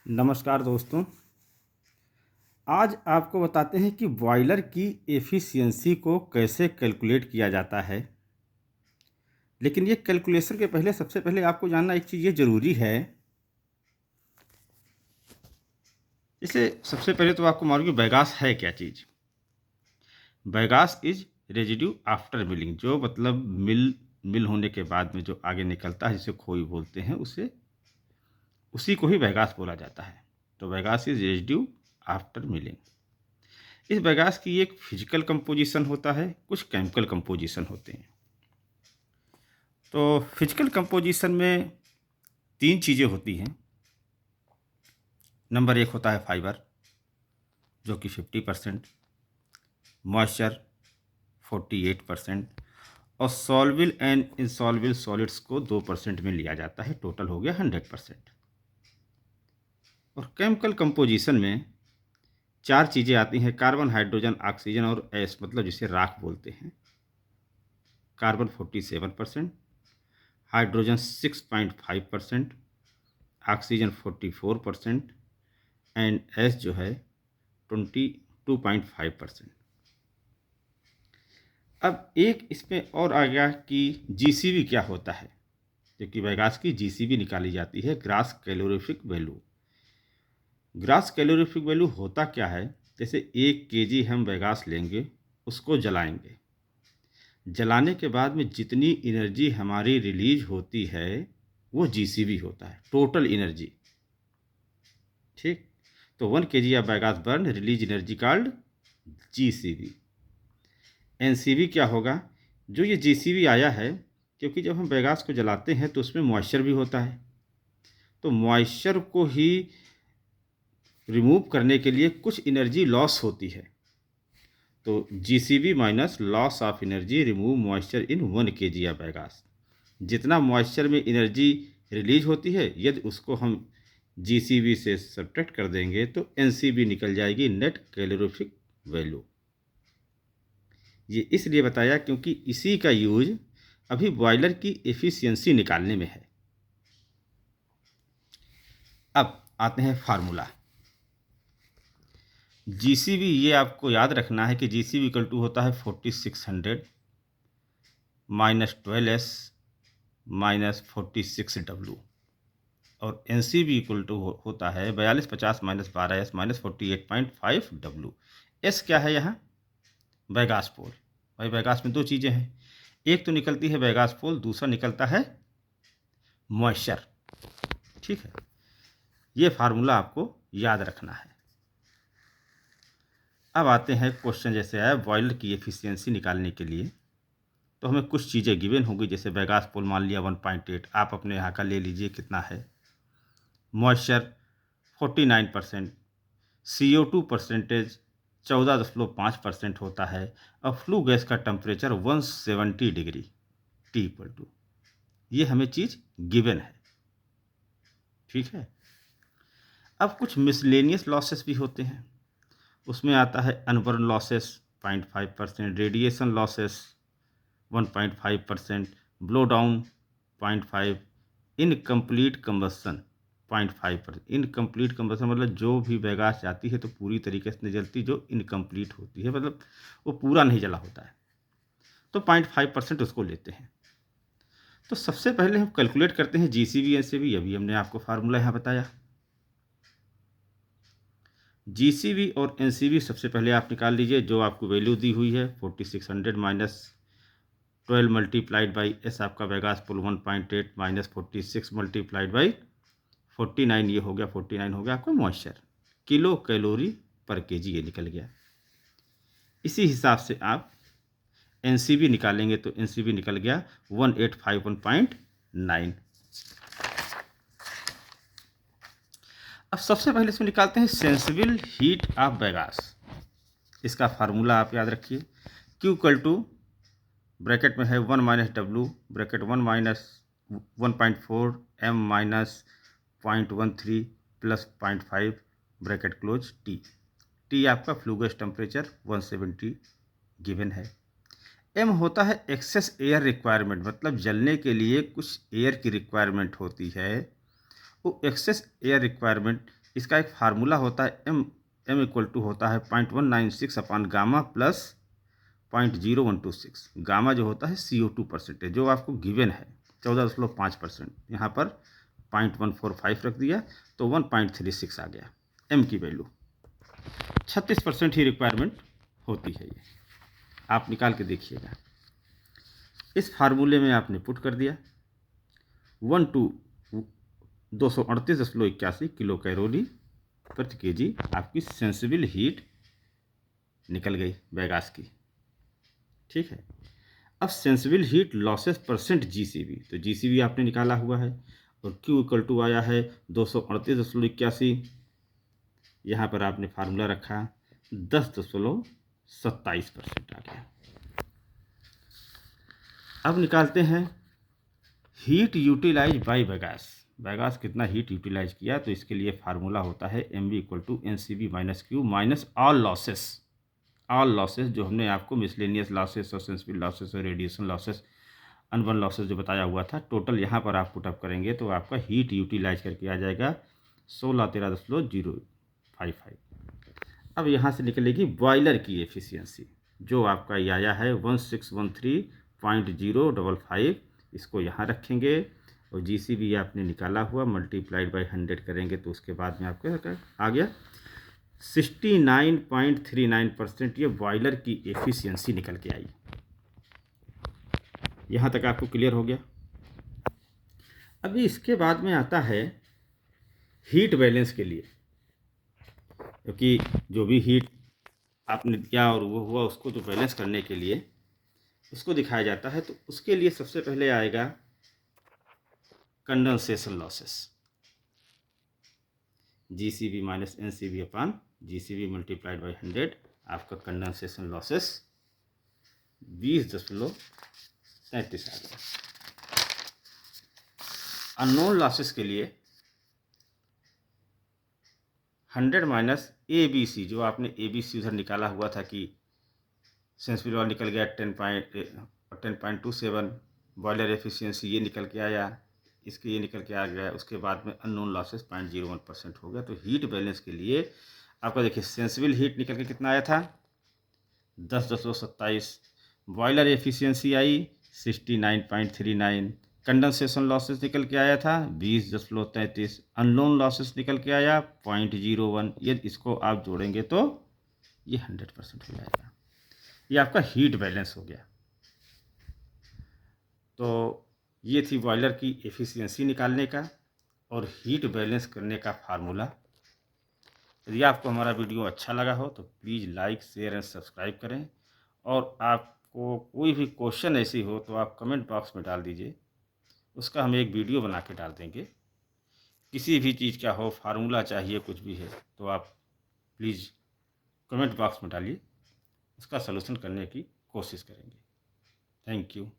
नमस्कार दोस्तों। आज आपको बताते हैं कि बॉयलर की एफिशिएंसी को कैसे कैलकुलेट किया जाता है। लेकिन ये कैलकुलेशन के पहले सबसे पहले आपको जानना एक चीज़ ये ज़रूरी है। जैसे सबसे पहले तो आपको मालूम कि बैगास है क्या चीज़। Bagasse is residue after milling, जो मतलब मिल होने के बाद में जो आगे निकलता है जिसे खोई बोलते हैं, उसे उसी को ही बैगास बोला जाता है। तो Baigas is residue after milling. इस बैगास की एक फिजिकल कंपोजिशन होता है, कुछ केमिकल कंपोजिशन होते हैं। तो फिजिकल कंपोजिशन में तीन चीज़ें होती हैं। नंबर एक होता है फाइबर, जो कि 50%, मॉइस्चर 48%, और सॉल्युबल एंड इनसॉल्युबल सॉलिड्स को 2% में लिया जाता है। टोटल हो गया 100%। और केमिकल कंपोजिशन में चार चीज़ें आती हैं: कार्बन, हाइड्रोजन, ऑक्सीजन और एस, मतलब जिसे राख बोलते हैं। Carbon 47%, hydrogen 6.5%, oxygen 44% and S जो है 22.5%। अब एक इसमें और आ गया कि जीसीवी क्या होता है, जबकि बैगास की जीसीवी निकाली जाती है, grass calorific value. Grass calorific value होता क्या है? जैसे 1 केजी हम बैगास लेंगे, उसको जलाएंगे, जलाने के बाद में जितनी एनर्जी हमारी रिलीज होती है वो जीसीवी होता है, टोटल एनर्जी। ठीक, तो 1 kg of Baigas burn release energy called GCV. NCV क्या होगा? जो ये जीसीवी आया है, क्योंकि जब हम बैगास को जलाते हैं तो उसमें मॉइस्चर भी होता है, तो मॉइस्चर को ही रिमूव करने के लिए कुछ एनर्जी लॉस होती है। तो GCV minus loss of energy remove moisture in 1 kg of Baigas. जितना मॉइस्चर में एनर्जी रिलीज होती है, यदि उसको हम जीसीवी से सब्ट्रैक्ट कर देंगे तो एनसीवी निकल जाएगी, नेट कैलोरीफिक वैल्यू। ये इसलिए बताया क्योंकि इसी का यूज अभी बॉयलर की एफिशिएंसी निकालने में है। अब आते हैं फार्मूला। जीसीवी, ये आपको याद रखना है कि जीसीवी इक्वल टू होता है 4600 माइनस 12s माइनस 46w, और एनसीवी इक्वल टू होता है 4250 minus 12s minus 48.5w। S क्या है यहाँ? बैगास पोल। भाई बैगास में दो चीज़ें हैं, एक तो निकलती है बैगास पोल, दूसरा निकलता है मॉइस्चर। ठीक है, ये फार्मूला आपको याद रखना है। अब आते हैं क्वेश्चन जैसे आया बॉयलर की एफिशिएंसी निकालने के लिए, तो हमें कुछ चीज़ें गिवन होंगी। जैसे बैगास पोल मान लिया 1.8, आप अपने यहाँ का ले लीजिए कितना है। मॉइस्चर 49%, CO2 परसेंटेज 14.5% होता है, और फ्लू गैस का temperature 170 degree, T equal to, ये हमें चीज़ गिवन है। ठीक है, अब कुछ मिसलेनियस लॉसेस भी होते हैं। उसमें आता है unburn losses 0.5%, radiation losses 1.5%, blow down 0.5, incomplete combustion 0.5%। Incomplete combustion मतलब जो भी बैगास जाती है तो पूरी तरीके से नहीं जलती, जो इनकम्प्लीट होती है मतलब वो पूरा नहीं जला होता है, तो 0.5% उसको लेते हैं। तो सबसे पहले हम कैलकुलेट करते हैं जीसीवी एनसीवी। अभी हमने आपको फार्मूला यहाँ बताया। जीसीवी और एनसीवी सबसे पहले आप निकाल लीजिए, जो आपको वैल्यू दी हुई है 4600 माइनस 12 मल्टीप्लाइड बाई एस, आपका बैगास पुल 1.8 माइनस 46 मल्टीप्लाइड बाई 49, ये हो गया 49 हो गया आपका मॉइस्चर, किलो कैलोरी पर केजी ये निकल गया। इसी हिसाब से आप एनसीवी निकालेंगे तो एनसीवी निकल गया 1851.9। अब सबसे पहले इसमें निकालते हैं सेंसिबल हीट ऑफ बैगास। इसका फार्मूला आप याद रखिए, Q इक्वल टू ब्रैकेट में है 1 minus W, bracket 1 minus 1.4 m minus 0.13 plus 0.5 bracket close T। T आपका फ्लू गैस टेम्परेचर 170 गिवन है। M होता है एक्सेस एयर रिक्वायरमेंट, मतलब जलने के लिए कुछ एयर की रिक्वायरमेंट होती है। वो एक्सेस एयर रिक्वायरमेंट इसका एक फार्मूला होता है एम इक्वल टू होता है 0.196 अपॉन गामा प्लस 0.0126। गामा जो होता है CO2 परसेंटेज जो आपको गिवन है 14.5%, यहाँ पर 0.145 रख दिया तो 1.36 आ गया। एम की वैल्यू 36% ही रिक्वायरमेंट होती है, ये आप निकाल के देखिएगा। इस फार्मूले में आपने पुट कर दिया 238.81 किलो कैलोरी प्रति केजी आपकी सेंसिबल हीट निकल गई बायोगैस की। ठीक है, अब sensible heat losses percent GCB, तो जीसीबी आपने निकाला हुआ है और Q इक्वल टू आया है 238.81। यहाँ पर आपने फार्मूला रखा 10.27% आ गया। अब निकालते हैं heat utilise by biogas. Biogas कितना हीट यूटिलाइज किया, तो इसके लिए फार्मूला होता है MV equal to NCB minus Q minus all losses. All losses जो हमने आपको मिसलेनियस लॉसेस और सेंसिबल लॉसेस और रेडिएशन लॉसेस अनबर्न लॉसेस जो बताया हुआ था, टोटल यहाँ पर आप पुटअप करेंगे तो आपका हीट यूटिलाइज करके आ जाएगा 1613.055। अब यहाँ से निकलेगी बॉयलर की एफिशिएंसी जो आपका ये आया है 1613.055। इसको यहाँ रखेंगे और जीसीबी आपने निकाला हुआ मल्टीप्लाइड बाय 100 करेंगे तो उसके बाद में आपका आ गया 69.39%। ये बॉयलर की एफिशिएंसी निकल के आई। यहाँ तक आपको क्लियर हो गया। अभी इसके बाद में आता है हीट बैलेंस के लिए, क्योंकि जो भी हीट आपने दिया और वो हुआ उसको जो बैलेंस करने के लिए उसको दिखाया जाता है, तो उसके लिए सबसे पहले आएगा condensation losses, GCB minus NCB upon GCB multiplied by 100। आपका कंडेंसेशन लॉसेस 20.33 आ गया। अननोन लॉसेस के लिए 100 माइनस ABC, जो आपने ABC उधर निकाला हुआ था कि सेंसिबल वाला निकल गया 10.27, बॉयलर एफिशिएंसी ये निकल के आया, इसके ये निकल के आ गया। उसके बाद में अननोन लॉसेस 0.01% हो गया। तो हीट बैलेंस के लिए आपका देखिए सेंसिबल हीट निकल के कितना आया था 10.27, बॉयलर एफिशिएंसी आई 69.39, कंडेंसेशन लॉसेस निकल के आया था 20.33, अननोन लॉसेस निकल के आया 0.01। ये इसको आप जोड़ेंगे तो ये 100% हो जाएगा। ये आपका हीट बैलेंस हो गया। तो ये थी बॉयलर की एफिशिएंसी निकालने का और हीट बैलेंस करने का फार्मूला। यदि आपको हमारा वीडियो अच्छा लगा हो तो please like share and subscribe करें, और आपको कोई भी क्वेश्चन ऐसी हो तो आप कमेंट बॉक्स में डाल दीजिए, उसका हम एक वीडियो बना के डाल देंगे। किसी भी चीज़ का हो, फार्मूला चाहिए, कुछ भी है तो आप प्लीज़ कमेंट बॉक्स में डालिए, उसका सलूशन करने की कोशिश करेंगे। Thank you.